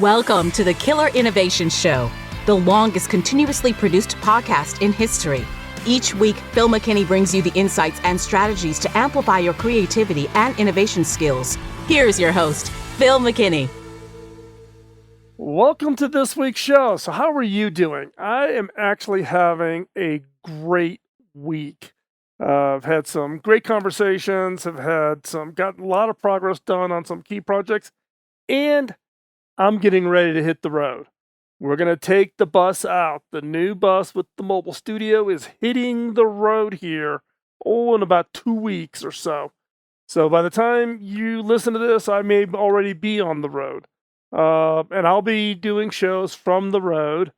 Welcome to the Killer Innovation Show, the longest continuously produced podcast in history. Each week, Phil McKinney brings you the insights and strategies to amplify your creativity and innovation skills. Here's your host, Phil McKinney. Welcome to this week's show. So how are you doing? I am actually having a great week. I've had some great conversations, got a lot of progress done on some key projects, and I'm getting ready to hit the road. We're going to take the bus out. The new bus with the mobile studio is hitting the road here, in about 2 weeks or so. So by the time you listen to this, I may already be on the road. And I'll be doing shows from the road,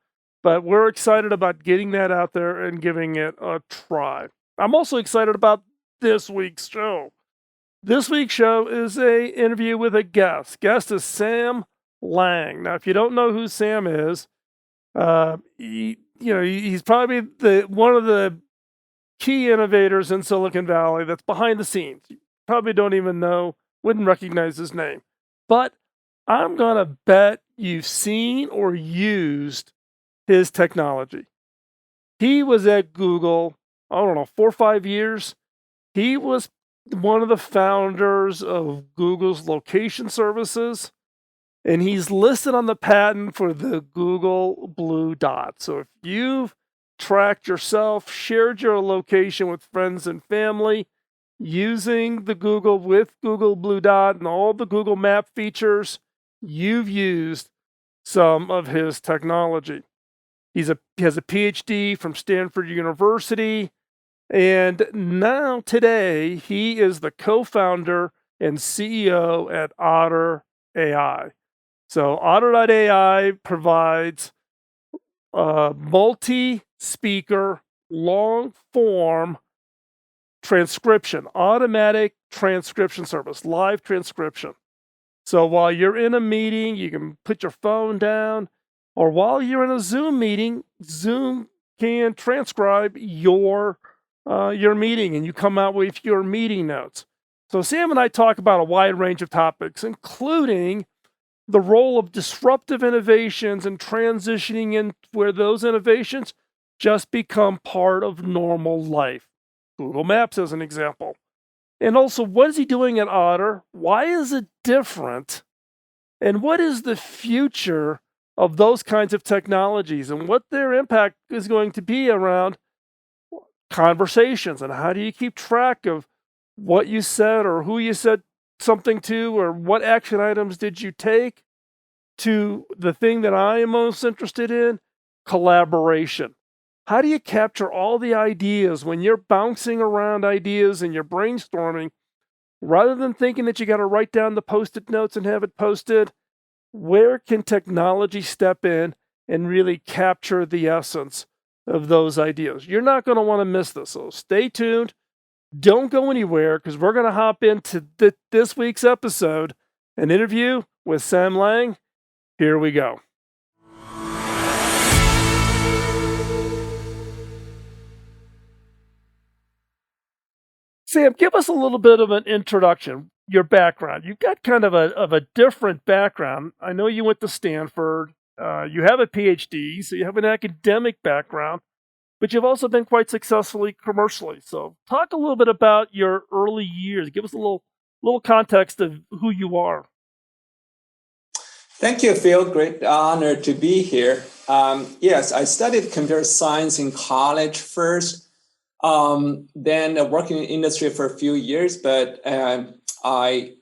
but we're excited about getting that out there and giving it a try. I'm also excited about this week's show. This week's show is an interview with a guest. Guest is Sam Liang. Now, if you don't know who Sam is, he's probably one of the key innovators in Silicon Valley that's behind the scenes. You probably don't even wouldn't recognize his name. But I'm going to bet you've seen or used his technology. He was at Google, 4 or 5 years. He was one of the founders of Google's location services. And he's listed on the patent for the Google Blue Dot. So if you've tracked yourself, shared your location with friends and family, using the Google Blue Dot and all the Google Map features, you've used some of his technology. He has a Ph.D. from Stanford University. And now today, he is the co-founder and CEO at Otter.ai. So Otter.ai provides multi-speaker, long-form transcription, automatic transcription service, live transcription. So while you're in a meeting, you can put your phone down, or while you're in a Zoom meeting, Zoom can transcribe your meeting, and you come out with your meeting notes. So Sam and I talk about a wide range of topics, including the role of disruptive innovations and transitioning in where those innovations just become part of normal life. Google Maps as an example. And also, what is he doing at Otter? Why is it different? And what is the future of those kinds of technologies and what their impact is going to be around conversations? And how do you keep track of what you said or who you said something to, or what action items did you take? To the thing that I am most interested in, collaboration. How do you capture all the ideas when you're bouncing around ideas and you're brainstorming, rather than thinking that you got to write down the post-it notes and have it posted? Where can technology step in and really capture the essence of those ideas? You're not going to want to miss this, so stay tuned. Don't go anywhere, because we're going to hop into this week's episode, an interview with Sam Liang. Here we go. Sam, give us a little bit of an introduction, your background. You've got kind of a different background. I know you went to Stanford. You have a Ph.D., so you have an academic background, but you've also been quite successfully commercially. So talk a little bit about your early years. Give us a little context of who you are. Thank you, Phil. Great honor to be here. Yes, I studied computer science in college first, then working in industry for a few years. But I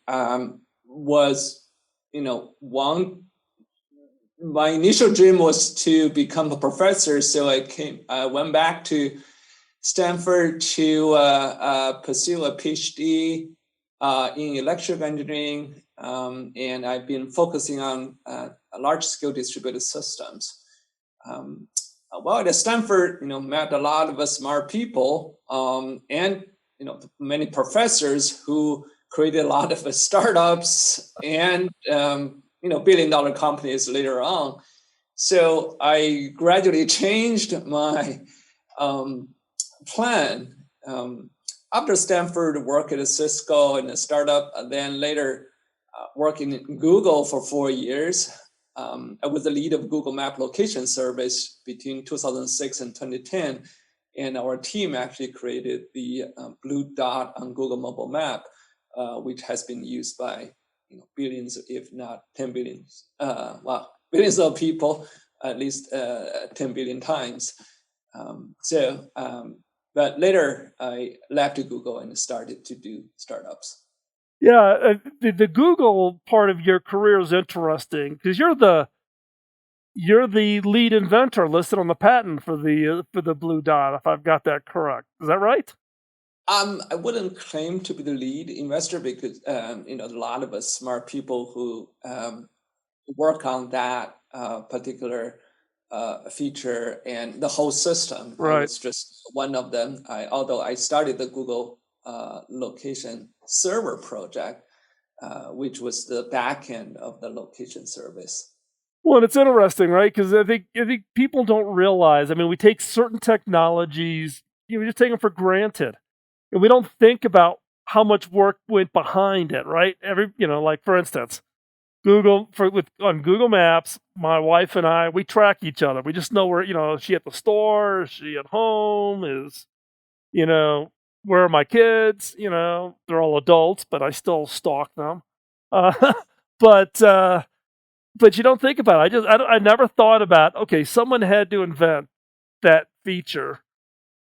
was, my initial dream was to become a professor. So I went back to Stanford to pursue a PhD in electrical engineering. And I've been focusing on large-scale distributed systems. At Stanford, met a lot of smart people, and many professors who created a lot of startups and billion-dollar companies later on. So I gradually changed my plan. After Stanford, worked at Cisco in a startup, and then later working in Google for 4 years. I was the lead of Google Map location service between 2006 and 2010. And our team actually created the blue dot on Google mobile map, which has been used by billions, if not 10 billions, billions of people, at least 10 billion times. But later I left Google and started to do startups. Yeah, the Google part of your career is interesting because you're the lead inventor listed on the patent for the blue dot, if I've got that correct. Is that right? I wouldn't claim to be the lead investor because a lot of us smart people who work on that particular feature and the whole system. Right. I was just one of them. Although I started the Google location server project, which was the back end of the location service. Well, and it's interesting, right? Because I think people don't realize. I mean, we take certain technologies, we just take them for granted, and we don't think about how much work went behind it, right? Like for instance, on Google Maps, my wife and I, we track each other. We just know where, is she at the store? Is she at home? Where are my kids? They're all adults, but I still stalk them. But you don't think about it. I never thought about, okay, someone had to invent that feature,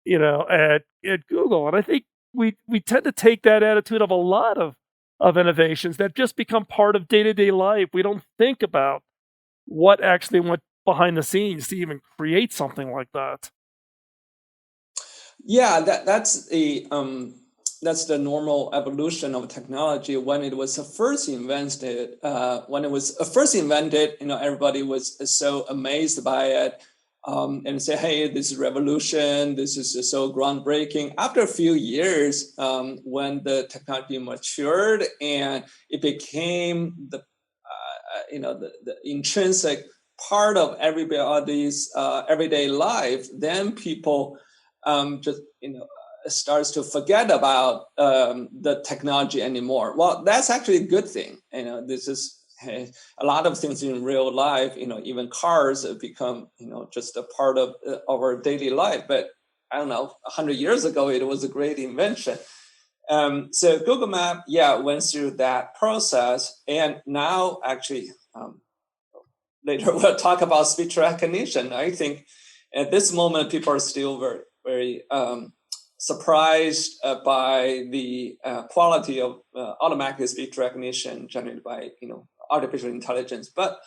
at Google. And I think we tend to take that attitude of a lot of innovations that just become part of day-to-day life. We don't think about what actually went behind the scenes to even create something like that. Yeah, that's the normal evolution of technology. When it was first invented, everybody was so amazed by it, and say, "Hey, this is revolution! This is so groundbreaking." After a few years, when the technology matured and it became the intrinsic part of everybody's everyday life, then people starts to forget about the technology anymore. Well, that's actually a good thing. This is a lot of things in real life. Even cars have become just a part of our daily life. But I don't know, 100 years ago, it was a great invention. So Google Map, went through that process, and now actually later we'll talk about speech recognition. I think at this moment people are still very, very surprised by the quality of automatic speech recognition generated by artificial intelligence. But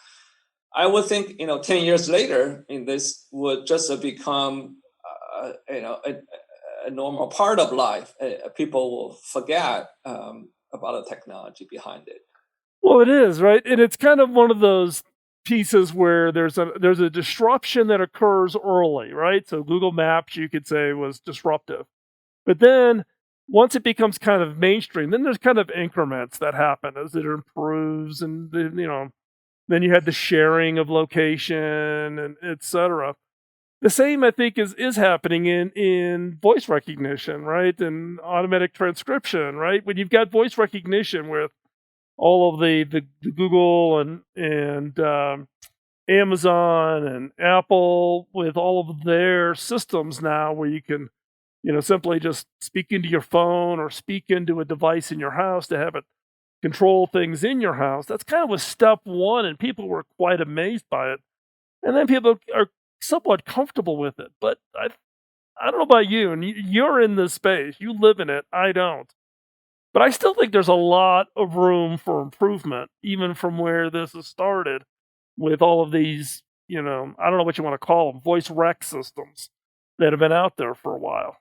I would think 10 years later, this would just become a normal part of life. People will forget about the technology behind it. Well, it is, right, and it's kind of one of those pieces where there's a disruption that occurs early, right? So Google Maps, you could say, was disruptive. But then once it becomes kind of mainstream, then there's kind of increments that happen as it improves, and then you had the sharing of location and etc. The same, I think, is happening in voice recognition, right? And automatic transcription, right? When you've got voice recognition with all of the Google and Amazon and Apple, with all of their systems now, where you can simply just speak into your phone or speak into a device in your house to have it control things in your house. That's kind of a step one, and people were quite amazed by it. And then people are somewhat comfortable with it. But I don't know about you, and you're in this space. You live in it. I don't. But I still think there's a lot of room for improvement, even from where this has started, with all of these, I don't know what you want to call them, voice rec systems that have been out there for a while.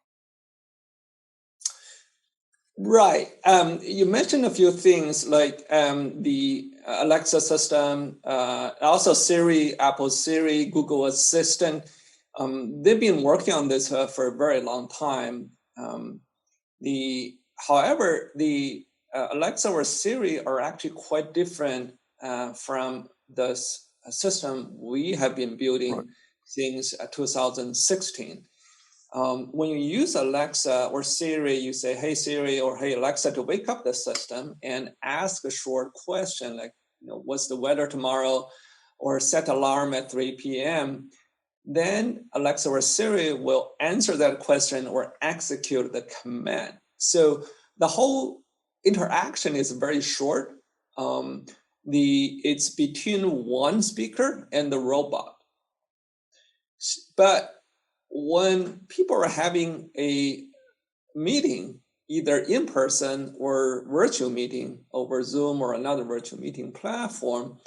Right. You mentioned a few things like the Alexa system, also Siri, Apple Siri, Google Assistant. They've been working on this for a very long time. However, the Alexa or Siri are actually quite different from the system we have been building since 2016. When you use Alexa or Siri, you say, "Hey Siri," or "Hey Alexa," to wake up the system and ask a short question like, "What's the weather tomorrow?" or set alarm at 3 p.m., then Alexa or Siri will answer that question or execute the command. So the whole interaction is very short. It's between one speaker and the robot. But when people are having a meeting, either in person or virtual meeting over Zoom or another virtual meeting platform,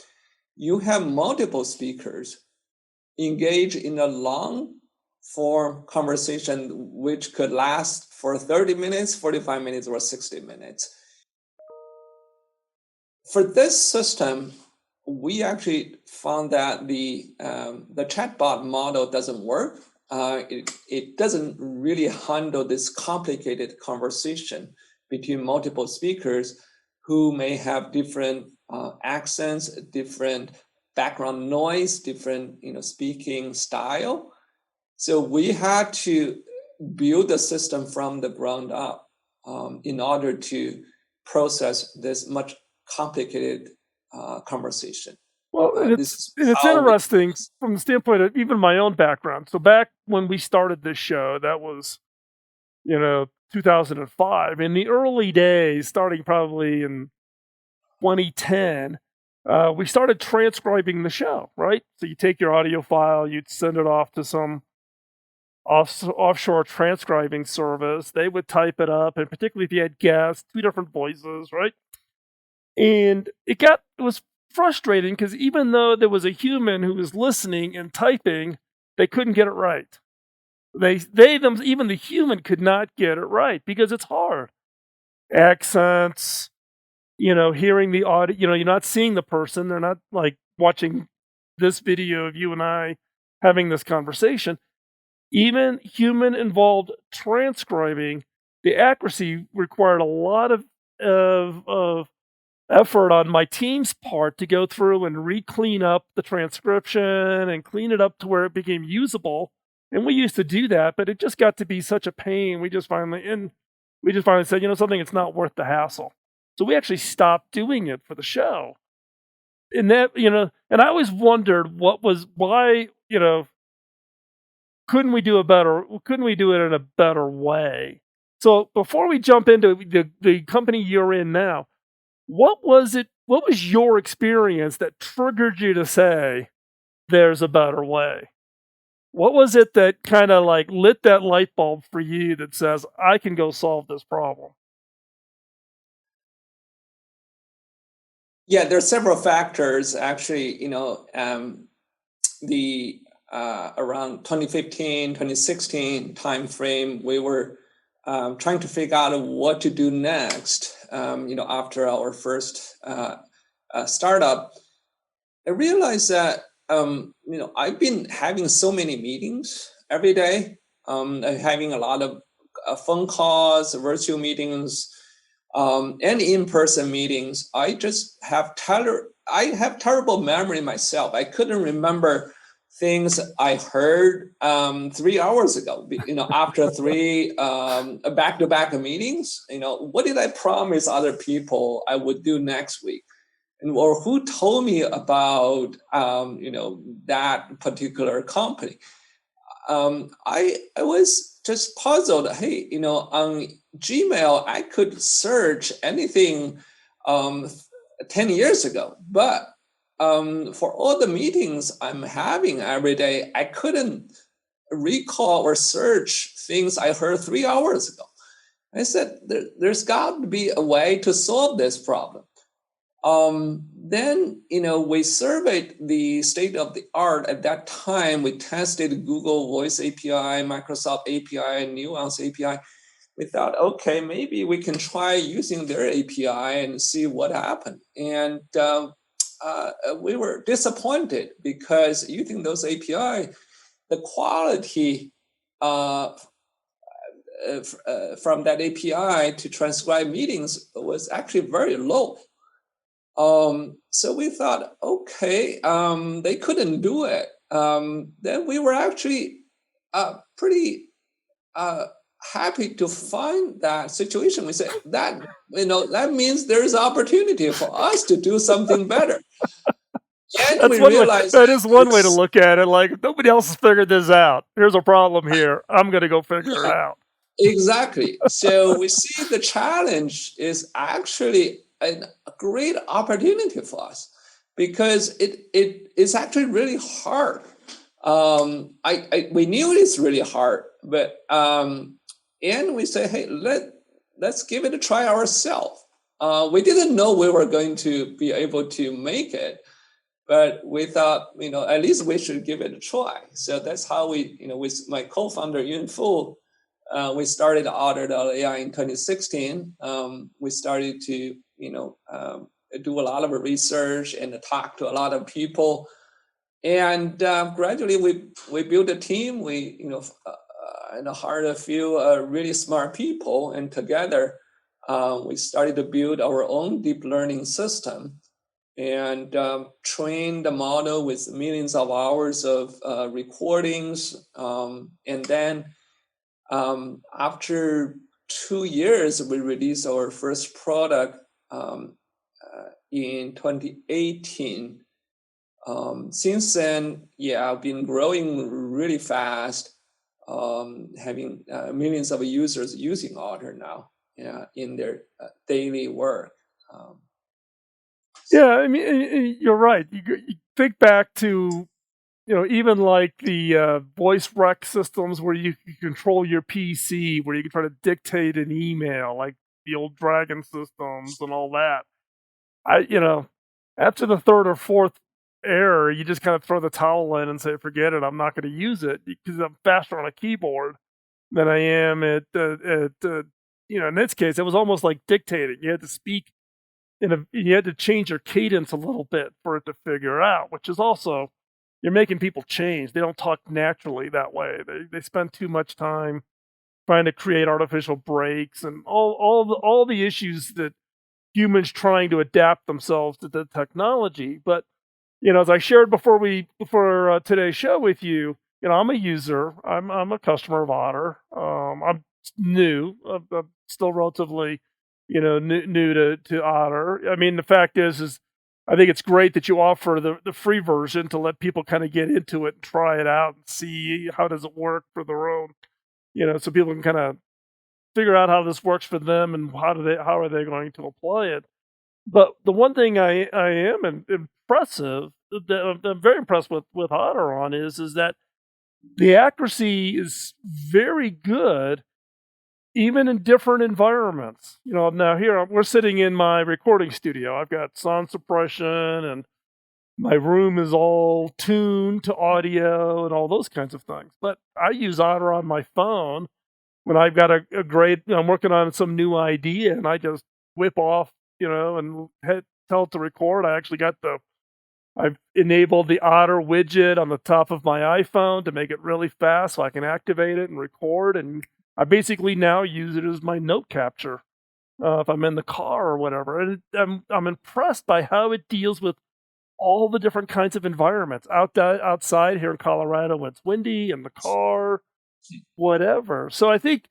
you have multiple speakers engage in a long form conversation, which could last for 30 minutes, 45 minutes, or 60 minutes. For this system, we actually found that the chatbot model doesn't work. It doesn't really handle this complicated conversation between multiple speakers who may have different accents, different background noise, different speaking style. So we had to build the system from the ground up in order to process this much complicated conversation. Well, it's interesting from the standpoint of even my own background. So back when we started this show, that was, 2005. In the early days, starting probably in 2010, we started transcribing the show, right? So you take your audio file, you'd send it off to some offshore transcribing service. They would type it up, and particularly if you had guests, 2 different voices, right? And it was frustrating because even though there was a human who was listening and typing, they couldn't get it right. Even the human could not get it right because it's hard. Accents, hearing the audio, you're not seeing the person. They're not like watching this video of you and I having this conversation. Even human involved transcribing, the accuracy required a lot of effort on my team's part to go through and re-clean up the transcription and clean it up to where it became usable. And we used to do that, but it just got to be such a pain. We just finally said, something, it's not worth the hassle. So we actually stopped doing it for the show. And that, and I always wondered why, couldn't we do it in a better way? So before we jump into the company you're in now, what was your experience that triggered you to say, there's a better way? What was it that kind of like lit that light bulb for you that says, I can go solve this problem? Yeah, there are several factors. Actually, the around 2015, 2016 timeframe, we were trying to figure out what to do next. After our first startup, I realized that I've been having so many meetings every day. Having a lot of phone calls, virtual meetings, and in-person meetings. I just have terrible memory myself. I couldn't remember things I heard 3 hours ago. After 3 back-to-back meetings. What did I promise other people I would do next week? Or who told me about that particular company? I was just puzzled. Hey, on Gmail I could search anything 10 years ago, but for all the meetings I'm having every day, I couldn't recall or search things I heard 3 hours ago. I said, there's got to be a way to solve this problem. Then, we surveyed the state of the art at that time. We tested Google Voice API, Microsoft API, Nuance API. We thought, okay, maybe we can try using their API and see what happened. And we were disappointed because using those API, the quality from that API to transcribe meetings was actually very low. So we thought, okay, they couldn't do it. Then we were actually pretty happy to find that situation. We said that means there is opportunity for us to do something better. And we realized That is one way to it's look at it. Like, nobody else has figured this out. Here's a problem here. I'm going to go figure it out. exactly. So we see the challenge is actually a great opportunity for us because it is actually really hard. We knew it's really hard, but and we say, hey, let's give it a try ourselves. We didn't know we were going to be able to make it, but we thought, at least we should give it a try. So that's how we, with my co-founder Yun Fu, we started Otter.ai in 2016. We started to, do a lot of research and talk to a lot of people. And gradually we built a team. We, and hired a few really smart people, and together we started to build our own deep learning system and train the model with millions of hours of recordings. And then after 2 years, we released our first product in 2018. Since then, I've been growing really fast, having millions of users using Otter now in their daily work. Yeah, I mean, you're right. You think back to, even like the voice rec systems where you can control your PC, where you can try to dictate an email, like the old Dragon systems and all that. After the third or fourth error, you just kind of throw the towel in and say, forget it, I'm not going to use it because I'm faster on a keyboard than I am in this case, it was almost like dictating. You had to speak you had to change your cadence a little bit for it to figure out, which is also, you're making people change. They don't talk naturally that way. They spend too much time trying to create artificial breaks and all the issues that humans trying to adapt themselves to the technology. But as I shared before today's show with you, I'm a user. I'm a customer of Otter. I'm new. I'm still relatively, new to Otter. I mean, the fact is I think it's great that you offer the free version to let people kind of get into it and try it out and see how does it work for their own, so people can kind of figure out how this works for them and how are they going to apply it. But the one thing I am impressive that I'm very impressed with Otter on is that the accuracy is very good even in different environments. Now here we're sitting in my recording studio. I've got sound suppression and my room is all tuned to audio and all those kinds of things. But I use Otter on my phone when I've got a great, I'm working on some new idea and I just whip off, and tell it to record. I've enabled the Otter widget on the top of my iPhone to make it really fast so I can activate it and record. And I basically now use it as my note capture if I'm in the car or whatever. And I'm impressed by how it deals with all the different kinds of environments outside here in Colorado when it's windy, in the car, whatever. So I think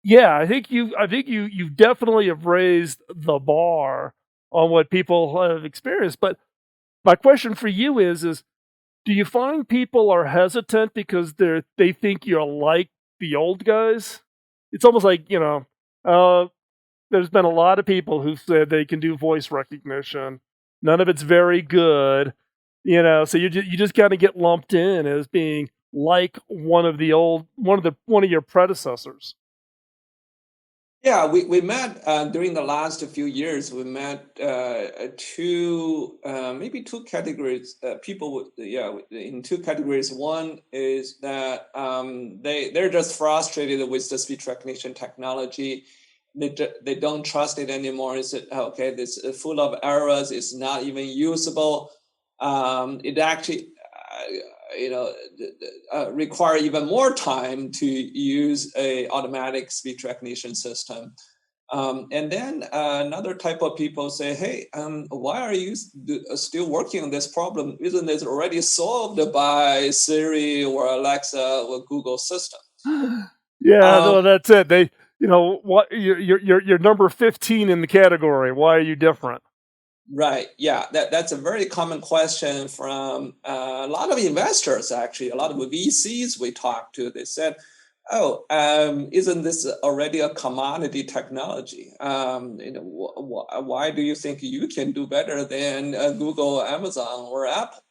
you definitely have raised the bar on what people have experienced. But my question for you is do you find people are hesitant because they think you're like the old guys? It's almost like, there's been a lot of people who said they can do voice recognition. None of it's very good, so you just kind of get lumped in as being like one of your predecessors. Yeah, we met during the last few years. We met maybe two categories. People, in two categories. One is that they're just frustrated with the speech recognition technology. They don't trust it anymore. It's okay. This is full of errors. It's not even usable. It actually. Require even more time to use a automatic speech recognition system. And then another type of people say, hey, why are you still working on this problem? Isn't it already solved by Siri or Alexa or Google system? Yeah, no, that's it. What you're number 15 in the category. Why are you different? Right. Yeah, that's a very common question from a lot of investors, actually, a lot of VCs we talked to. They said, "Oh, isn't this already a commodity technology? Why do you think you can do better than Google, Amazon, or Apple?"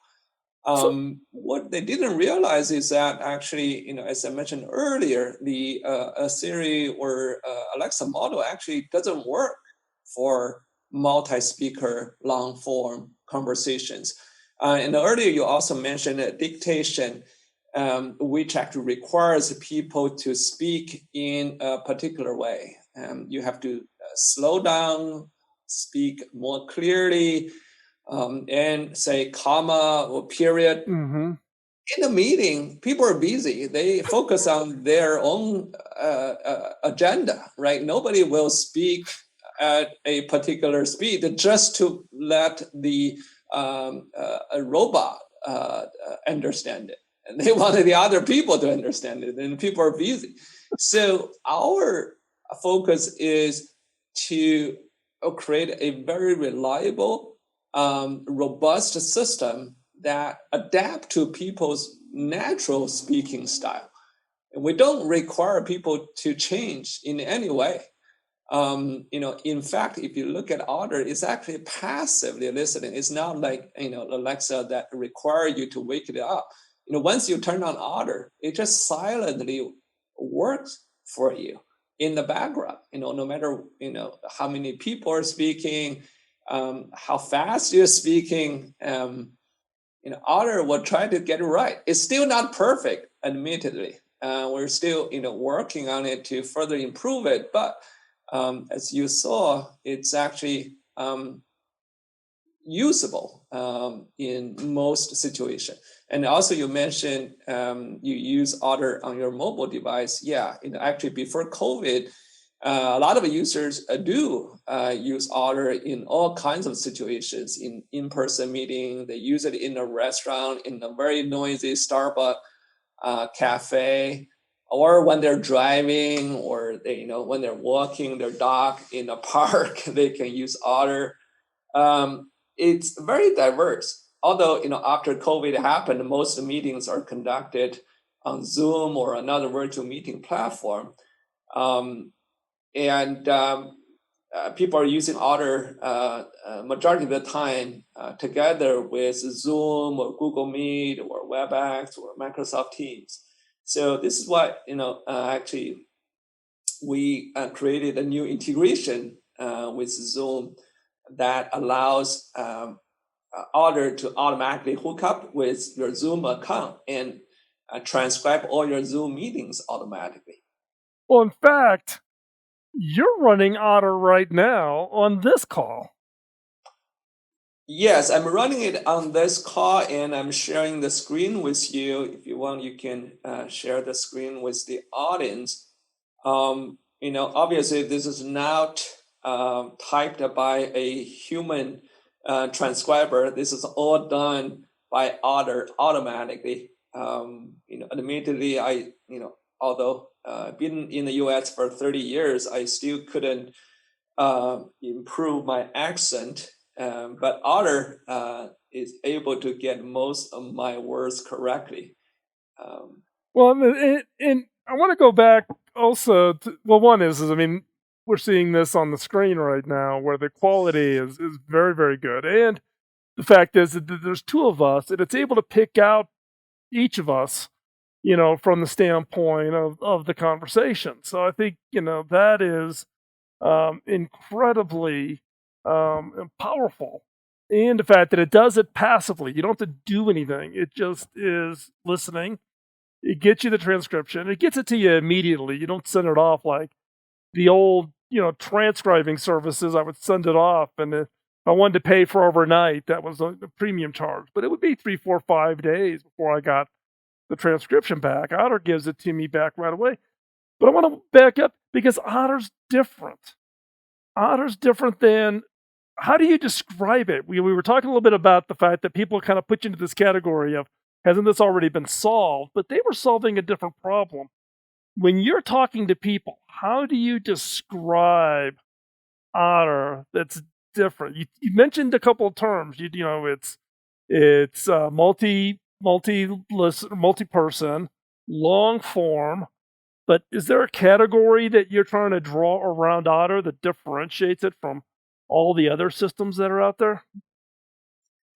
So, What they didn't realize is that actually, as I mentioned earlier, the Siri or Alexa model actually doesn't work for multi-speaker long form conversations. And earlier you also mentioned dictation, which actually requires people to speak in a particular way. You have to slow down, speak more clearly, and say comma or period. mm-hmm. In a meeting, people are busy. They focus on their own agenda, right? Nobody will speak at a particular speed just to let the a robot understand it. And they wanted the other people to understand it, and people are busy. So our focus is to create a very reliable, robust system that adapt to people's natural speaking style. And we don't require people to change in any way. In fact, if you look at Otter, it's actually passively listening. It's not like Alexa that require you to wake it up. Once you turn on Otter, it just silently works for you in the background. No matter how many people are speaking, how fast you're speaking. Otter will try to get it right. It's still not perfect, admittedly. We're still working on it to further improve it, but as you saw, it's actually usable in most situations. And also you mentioned you use Otter on your mobile device. Yeah, actually before COVID, a lot of users do use Otter in all kinds of situations. In-person meeting, they use it in a restaurant, in a very noisy Starbucks cafe, or when they're driving, or when they're walking their dog in a park, they can use Otter. It's very diverse. Although after COVID happened, most meetings are conducted on Zoom or another virtual meeting platform, and people are using Otter majority of the time together with Zoom or Google Meet or WebEx or Microsoft Teams. So this is what actually we created a new integration with Zoom that allows Otter to automatically hook up with your Zoom account and transcribe all your Zoom meetings automatically. Well, in fact, you're running Otter right now on this call. Yes, I'm running it on this call, and I'm sharing the screen with you. If you want, you can share the screen with the audience. Obviously, this is not typed by a human transcriber. This is all done by Otter automatically. Admittedly, although been in the U.S. for 30 years, I still couldn't improve my accent. But Otter is able to get most of my words correctly. Well, and I want to go back also to, well, one is I mean, we're seeing this on the screen right now where the quality is very, very good. And the fact is that there's two of us, and it's able to pick out each of us, from the standpoint of the conversation. So I think, that is incredibly powerful. And the fact that it does it passively, you don't have to do anything. It just is listening. It gets you the transcription. It gets it to you immediately. You don't send it off like the old, transcribing services. I would send it off, and if I wanted to pay for overnight, that was a premium charge. But it would be 3, 4, 5 days before I got the transcription back. Otter gives it to me back right away. But I want to back up because Otter's different. Otter's different than, how do you describe it? We were talking a little bit about the fact that people kind of put you into this category of, hasn't this already been solved? But they were solving a different problem. When you're talking to people, how do you describe Otter that's different? You mentioned a couple of terms. You know, it's multi-person, long form. But is there a category that you're trying to draw around Otter that differentiates it from all the other systems that are out there?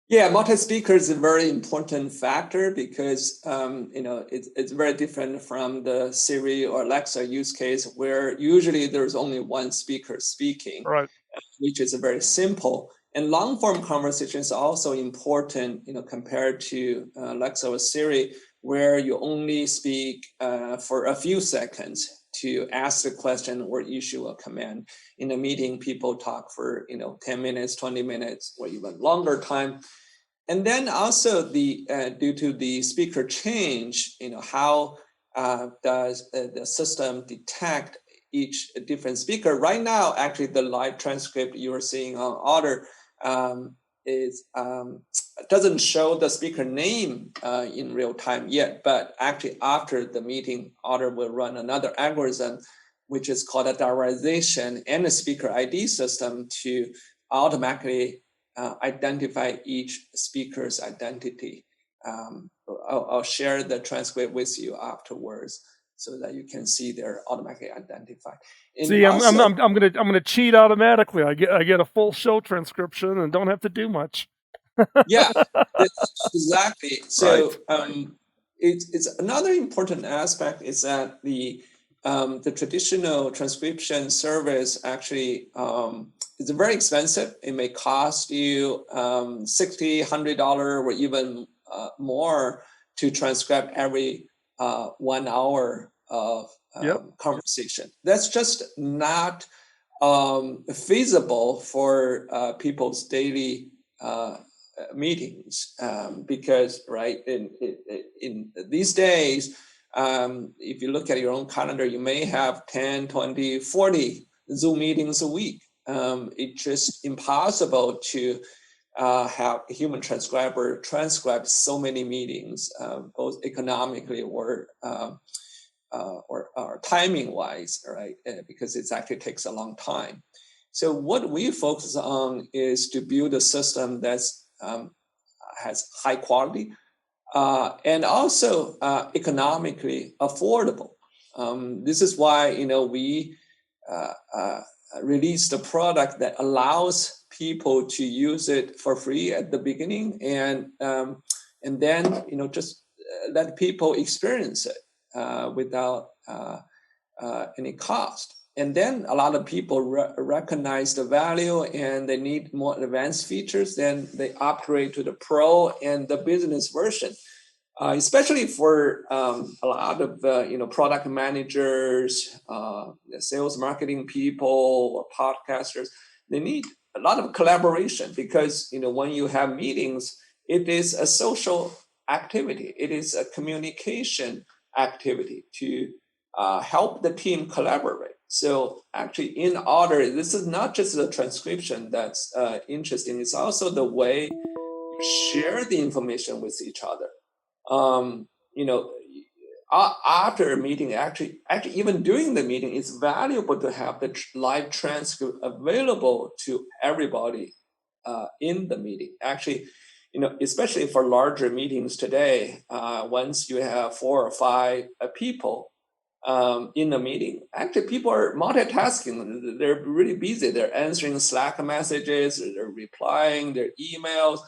Yeah, multi-speaker is a very important factor because it's very different from the Siri or Alexa use case where usually there's only one speaker speaking, Right. which is very simple. And long-form conversation is also important, compared to Alexa or Siri, where you only speak for a few seconds to ask a question or issue a command. In a meeting, people talk for 10 minutes, 20 minutes, or even longer time. And then also due to the speaker change, how does the system detect each different speaker? Right now, actually, the live transcript you're seeing on Otter doesn't show the speaker name in real time yet, but actually after the meeting, Otter will run another algorithm, which is called a diarization and a speaker ID system to automatically identify each speaker's identity. I'll share the transcript with you afterwards so that you can see they're automatically identified. And See, also, I'm gonna cheat automatically. I get a full show transcription and don't have to do much. yeah, exactly. So Right. it's another important aspect is that the traditional transcription service actually is very expensive. It may cost you $60, $100 or even more to transcribe every 1 hour of Yep. conversation. That's just not feasible for people's daily meetings because in these days if you look at your own calendar, you may have 10, 20, 40 Zoom meetings a week. It's just impossible to have a human transcriber transcribe so many meetings, both economically or timing wise, right? Because it actually takes a long time. So what we focus on is to build a system that's has high quality and also economically affordable. This is why we released a product that allows people to use it for free at the beginning, and then just let people experience it without any cost. And then a lot of people recognize the value and they need more advanced features. Then they upgrade to the Pro and the business version, especially for a lot of product managers, sales marketing people, or podcasters. They need a lot of collaboration because when you have meetings, it is a social activity. It is a communication activity to help the team collaborate. So actually in Otter, this is not just the transcription that's interesting. It's also the way you share the information with each other. After a meeting, actually even during the meeting, it's valuable to have the live transcript available to everybody in the meeting. Actually, especially for larger meetings today, once you have 4 or 5 people in the meeting, actually people are multitasking. They're really busy. They're answering Slack messages, they're replying their emails,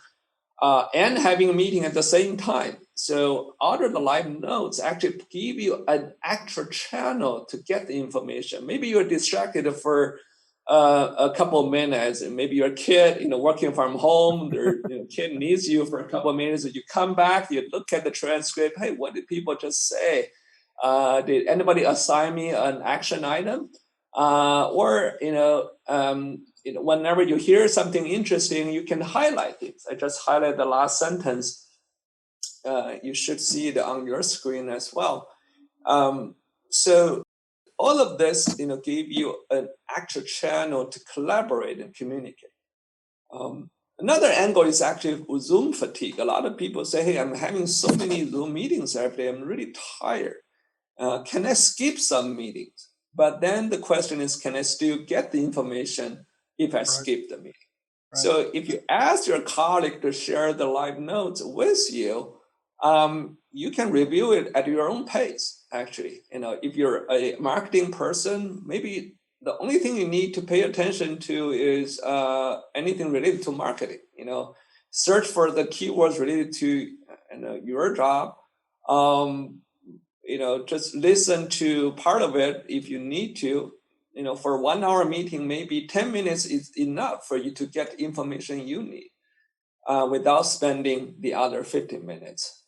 and having a meeting at the same time. So Otter the live notes actually give you an extra channel to get the information. Maybe you're distracted for a couple of minutes, and maybe your kid, working from home, their kid needs you for a couple of minutes. You come back, you look at the transcript. Hey, what did people just say? Did anybody assign me an action item? Whenever you hear something interesting, you can highlight it. I just highlight the last sentence. You should see it on your screen as well. So all of this, give you an actual channel to collaborate and communicate. Another angle is actually Zoom fatigue. A lot of people say, hey, I'm having so many Zoom meetings every day. I'm really tired. Can I skip some meetings? But then the question is, can I still get the information if I skip the meeting? So if you ask your colleague to share the live notes with you, you can review it at your own pace, actually. If you're a marketing person, maybe the only thing you need to pay attention to is anything related to marketing. Search for the keywords related to your job. Just listen to part of it if you need to. For a 1 hour meeting, maybe 10 minutes is enough for you to get information you need without spending the other 15 minutes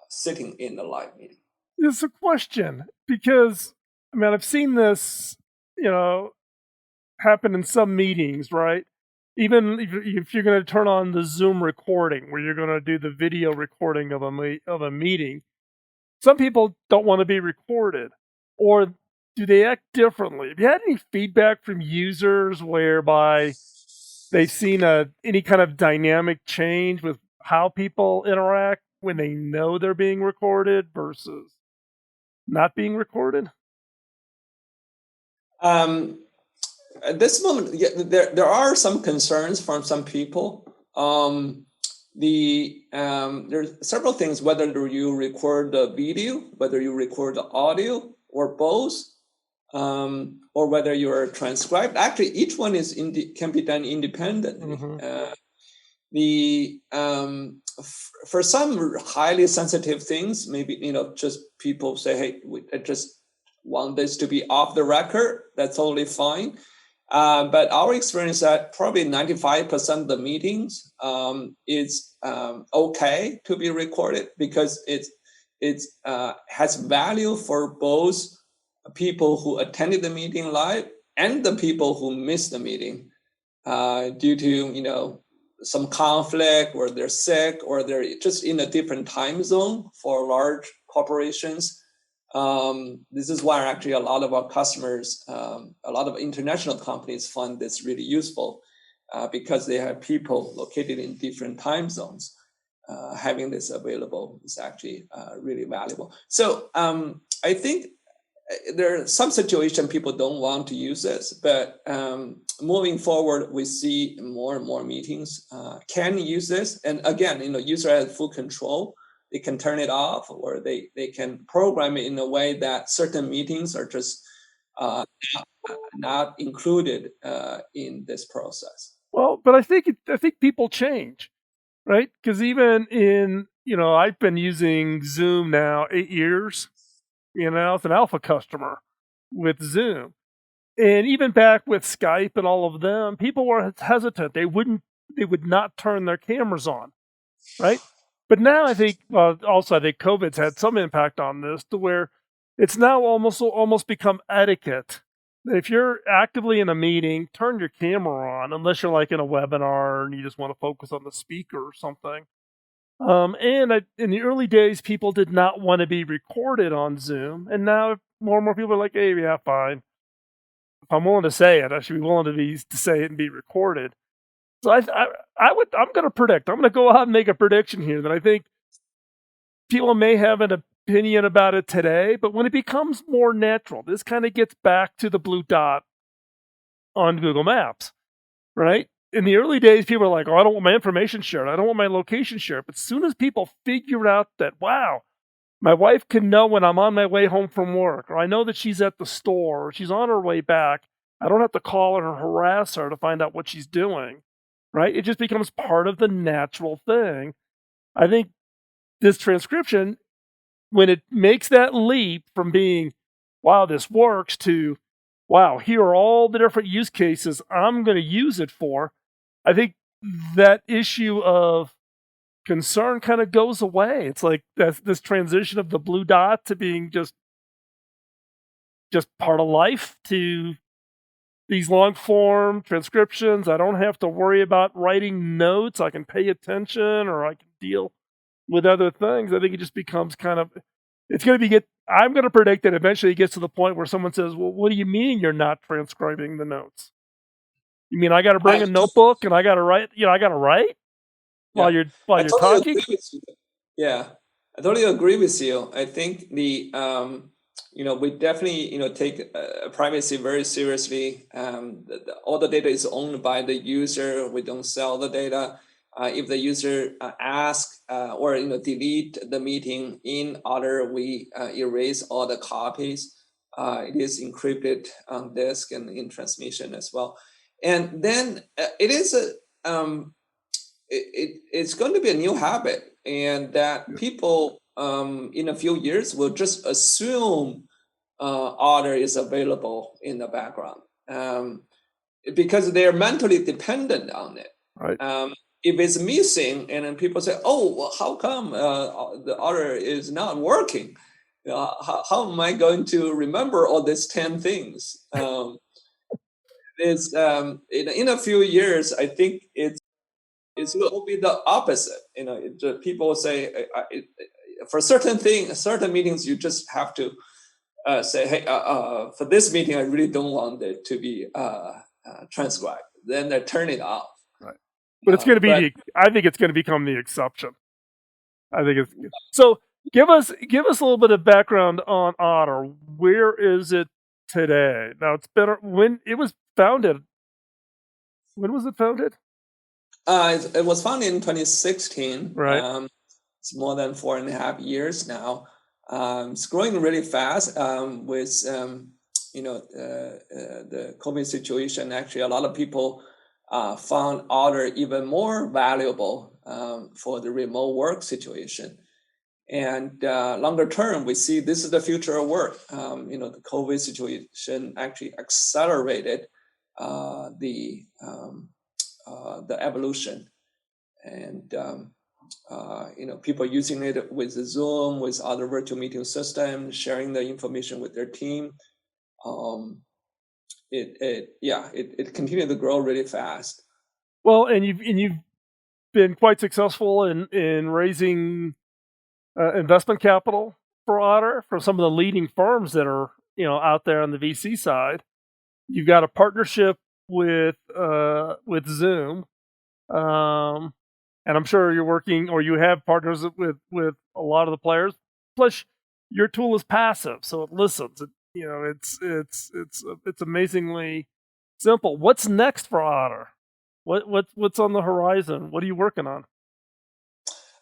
sitting in the live meeting. It's a question because, I've seen this, happen in some meetings, right? Even if you're going to turn on the Zoom recording where you're going to do the video recording of a meeting, some people don't want to be recorded, or do they act differently? Have you had any feedback from users whereby they've seen any kind of dynamic change with how people interact when they know they're being recorded versus not being recorded? At this moment, there are some concerns from some people. There's several things, whether you record the video, whether you record the audio, or both, or whether you're transcribed. Actually, each one can be done independently. For some highly sensitive things, maybe just people say, "Hey, I just want this to be off the record." That's totally fine. But our experience that probably 95% of the meetings is okay to be recorded because it has value for both people who attended the meeting live and the people who missed the meeting due to some conflict, or they're sick, or they're just in a different time zone. For large corporations, this is why actually a lot of our customers, a lot of international companies find this really useful because they have people located in different time zones. Having this available is actually really valuable. So I think there are some situations people don't want to use this, but moving forward, we see more and more meetings can use this. And again, user has full control. They can turn it off, or they can program it in a way that certain meetings are just not included in this process. Well, but I think people change, right? Because even in I've been using Zoom now 8 years. It's an alpha customer with Zoom, and even back with Skype and all of them, people were hesitant. They would not turn their cameras on, right? But now I think also I think COVID's had some impact on this to where it's now almost become etiquette. If you're actively in a meeting, turn your camera on, unless you're like in a webinar and you just want to focus on the speaker or something. In the early days, people did not want to be recorded on Zoom, and now more and more people are like, "Hey, yeah, fine. If I'm willing to say it, I should be willing to say it and be recorded." So I'm going to predict. I'm going to go out and make a prediction here that I think people may have an opinion about it today, but when it becomes more natural, this kind of gets back to the blue dot on Google Maps, right? In the early days, people were like, "Oh, I don't want my information shared. I don't want my location shared." But as soon as people figure out that, wow, my wife can know when I'm on my way home from work, or I know that she's at the store, or she's on her way back, I don't have to call her or harass her to find out what she's doing, right? It just becomes part of the natural thing. I think this transcription, when it makes that leap from being, wow, this works, to, wow, here are all the different use cases I'm going to use it for, I think that issue of concern kind of goes away. It's like this transition of the blue dot to being just part of life to these long form transcriptions. I don't have to worry about writing notes. I can pay attention, or I can deal with other things. I think it just becomes kind of, I'm going to predict that eventually it gets to the point where someone says, "Well, what do you mean you're not transcribing the notes? You mean I got to bring a notebook and I got to write? I got to write while you're talking?" Yeah, I totally agree with you. I think we definitely, take privacy very seriously. All the data is owned by the user. We don't sell the data. If the user asks or delete the meeting in Otter, we erase all the copies. It is encrypted on disk and in transmission as well. And then it's going to be a new habit, and that people in a few years will just assume Otter is available in the background because they're mentally dependent on it. Right. If it's missing, and then people say, "Oh, well, how come the Otter is not working? How am I going to remember all these 10 things?" In a few years, I think it will be the opposite. People say for certain meetings, you just have to say, "Hey, for this meeting, I really don't want it to be transcribed." Then they turn it off. Right. But it's going to be. I think it's going to become the exception. I think it's so. Give us a little bit of background on Otter. Where is it today? Now it's been when it was founded. When was it founded? It was founded in 2016. Right. It's more than 4.5 years now. It's growing really fast with the COVID situation. Actually, a lot of people found Otter even more valuable for the remote work situation. And longer term, we see this is the future of work. The COVID situation actually accelerated the evolution, and people using it with Zoom, with other virtual meeting systems, sharing the information with their team. It continued to grow really fast. Well, and you've been quite successful in raising investment capital for Otter from some of the leading firms that are out there on the VC side. You've got a partnership with Zoom, and I'm sure you're working or you have partners with a lot of the players. Plus, your tool is passive, so it listens. It's amazingly simple. What's next for Otter? What's on the horizon? What are you working on?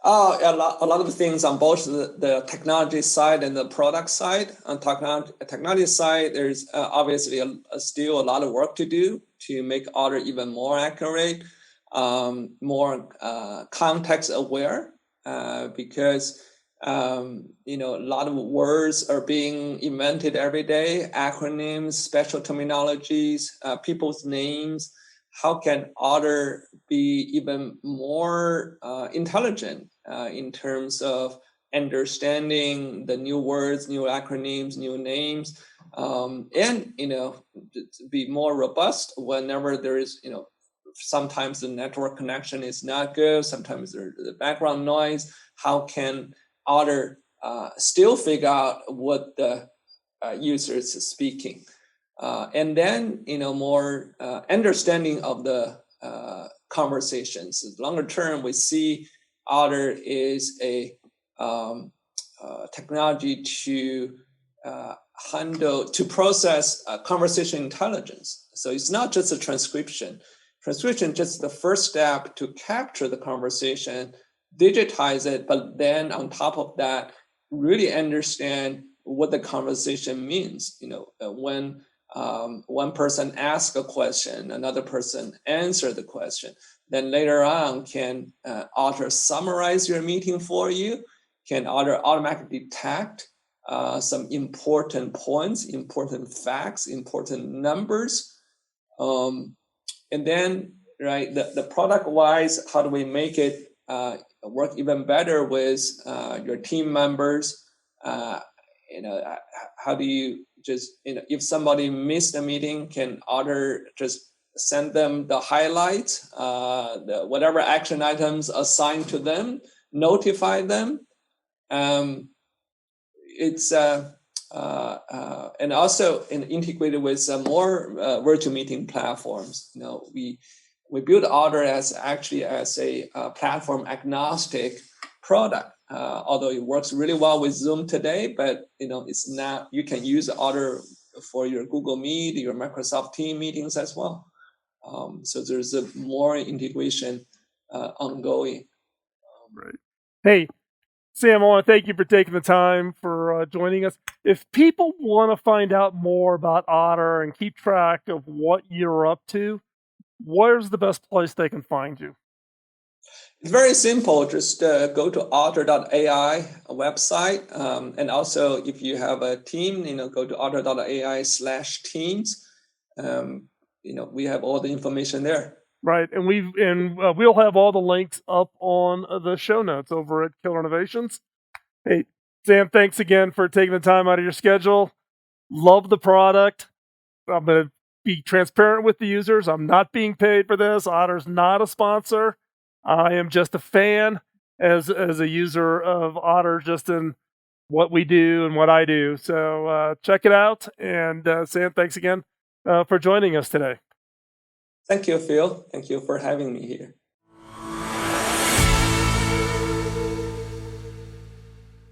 A lot of things on both the technology side and the product side. On technology side, there's obviously still a lot of work to do to make Otter even more accurate, more context aware, because a lot of words are being invented every day, acronyms, special terminologies, people's names. How can Otter be even more intelligent in terms of understanding the new words, new acronyms, new names, and be more robust whenever there is, sometimes the network connection is not good, sometimes there's the background noise. How can Otter still figure out what the user is speaking? And then, more understanding of the conversations. Longer term, we see Otter is a technology to process conversation intelligence. So it's not just a transcription. Transcription just the first step to capture the conversation, digitize it, but then on top of that, really understand what the conversation means. When one person asks a question, another person answers the question. Then later on, can Otter summarize your meeting for you? Can Otter automatically detect some important points, important facts, important numbers? And then, right, the product-wise, how do we make it work even better with your team members? How do you just, if somebody missed a meeting, can Otter just send them the highlights, whatever action items assigned to them, notify them? It's and also integrated with more virtual meeting platforms. We build Otter as a platform agnostic product. although it works really well with Zoom today, but it's not. You can use Otter for your Google Meet, your Microsoft Teams meetings as well. So there's more integration ongoing. Right. Hey, Sam, I want to thank you for taking the time for joining us. If people want to find out more about Otter and keep track of what you're up to, where's the best place they can find you? It's very simple. Just go to offshore.ai website. And also, if you have a team, go to offshore.ai/teams. We have all the information there. Right, and we'll have all the links up on the show notes over at Killer Innovations. Hey, Sam, thanks again for taking the time out of your schedule. Love the product. I'm going to be transparent with the users. I'm not being paid for this. Otter's not a sponsor. I am just a fan as a user of Otter, just in what we do and what I do. So check it out. And Sam, thanks again for joining us today. Thank you, Phil. Thank you for having me here.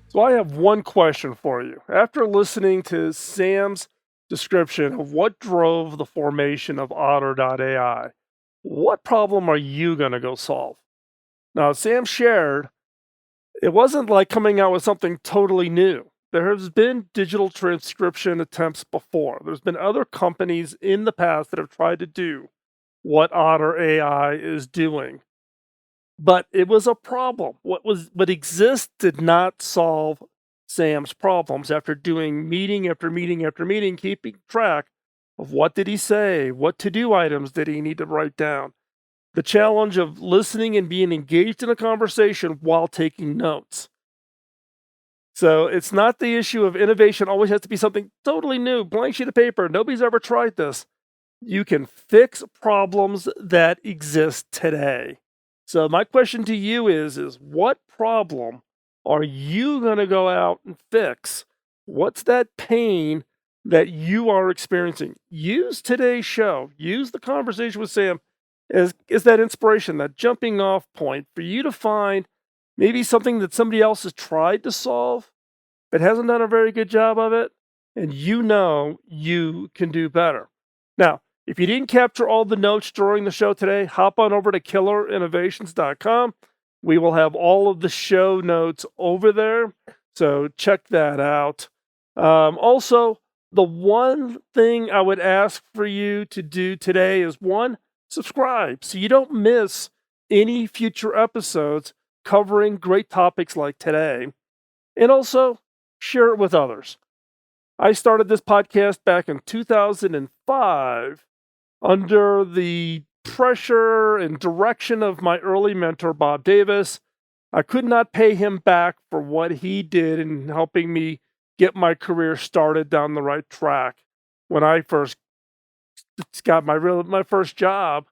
So I have one question for you. After listening to Sam's description of what drove the formation of Otter.ai, what problem are you going to go solve? Now, Sam shared, it wasn't like coming out with something totally new. There has been digital transcription attempts before. There's been other companies in the past that have tried to do what Otter.ai is doing. But it was a problem. What exists did not solve Sam's problems. After doing meeting after meeting after meeting, keeping track of what did he say, what to-do items did he need to write down, the challenge of listening and being engaged in a conversation while taking notes. So it's not the issue of innovation always has to be something totally new, blank sheet of paper. Nobody's ever tried this. You can fix problems that exist today. So my question to you is what problem are you going to go out and fix? What's that pain that you are experiencing? Use today's show, use the conversation with Sam as that inspiration, that jumping off point for you to find maybe something that somebody else has tried to solve but hasn't done a very good job of it, and you can do better. Now, if you didn't capture all the notes during the show today, hop on over to killerinnovations.com. We will have all of the show notes over there, so check that out. Also, the one thing I would ask for you to do today is, one, subscribe so you don't miss any future episodes covering great topics like today. And also, share it with others. I started this podcast back in 2005 under the pressure and direction of my early mentor, Bob Davis. I could not pay him back for what he did in helping me get my career started down the right track. When I first got my first job,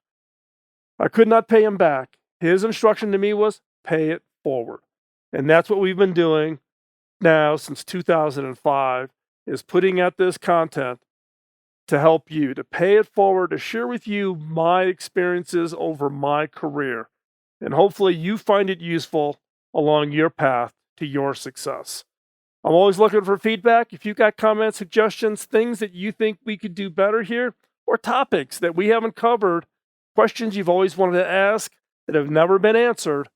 I could not pay him back. His instruction to me was pay it forward. And that's what we've been doing now since 2005, is putting out this content to help you, to pay it forward, to share with you my experiences over my career. And hopefully you find it useful along your path to your success. I'm always looking for feedback. If you've got comments, suggestions, things that you think we could do better here, or topics that we haven't covered, questions you've always wanted to ask that have never been answered,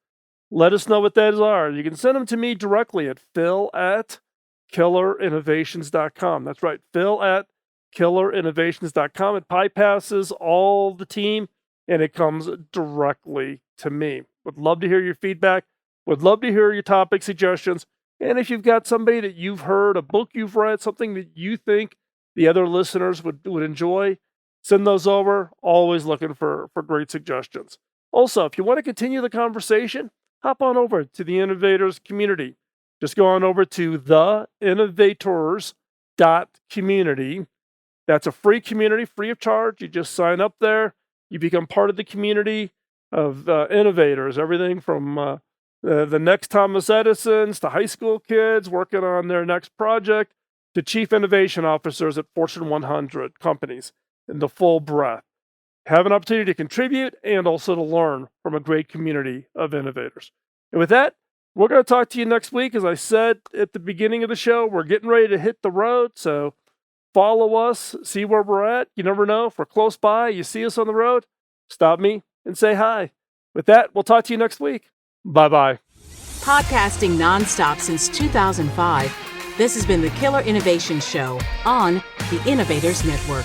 let us know what those are. You can send them to me directly at phil@killerinnovations.com. That's right, phil@killerinnovations.com. It bypasses all the team, and it comes directly to me. Would love to hear your feedback. Would love to hear your topic suggestions. And if you've got somebody that you've heard, a book you've read, something that you think the other listeners would enjoy, send those over. Always looking for great suggestions. Also, if you want to continue the conversation, hop on over to the Innovators community. Just go on over to theinnovators.community. That's a free community, free of charge. You just sign up there. You become part of the community of innovators, everything from the next Thomas Edisons to high school kids working on their next project to chief innovation officers at Fortune 100 companies in the full breadth. Have an opportunity to contribute and also to learn from a great community of innovators. And with that, We're going to talk to you next week. As I said at the beginning of the show, we're getting ready to hit the road. So follow us, see where we're at. You never know. If we're close by, you see us on the road, stop me and say hi. With that, we'll talk to you next week. Bye-bye. Podcasting nonstop since 2005, this has been the Killer Innovation Show on the Innovators Network.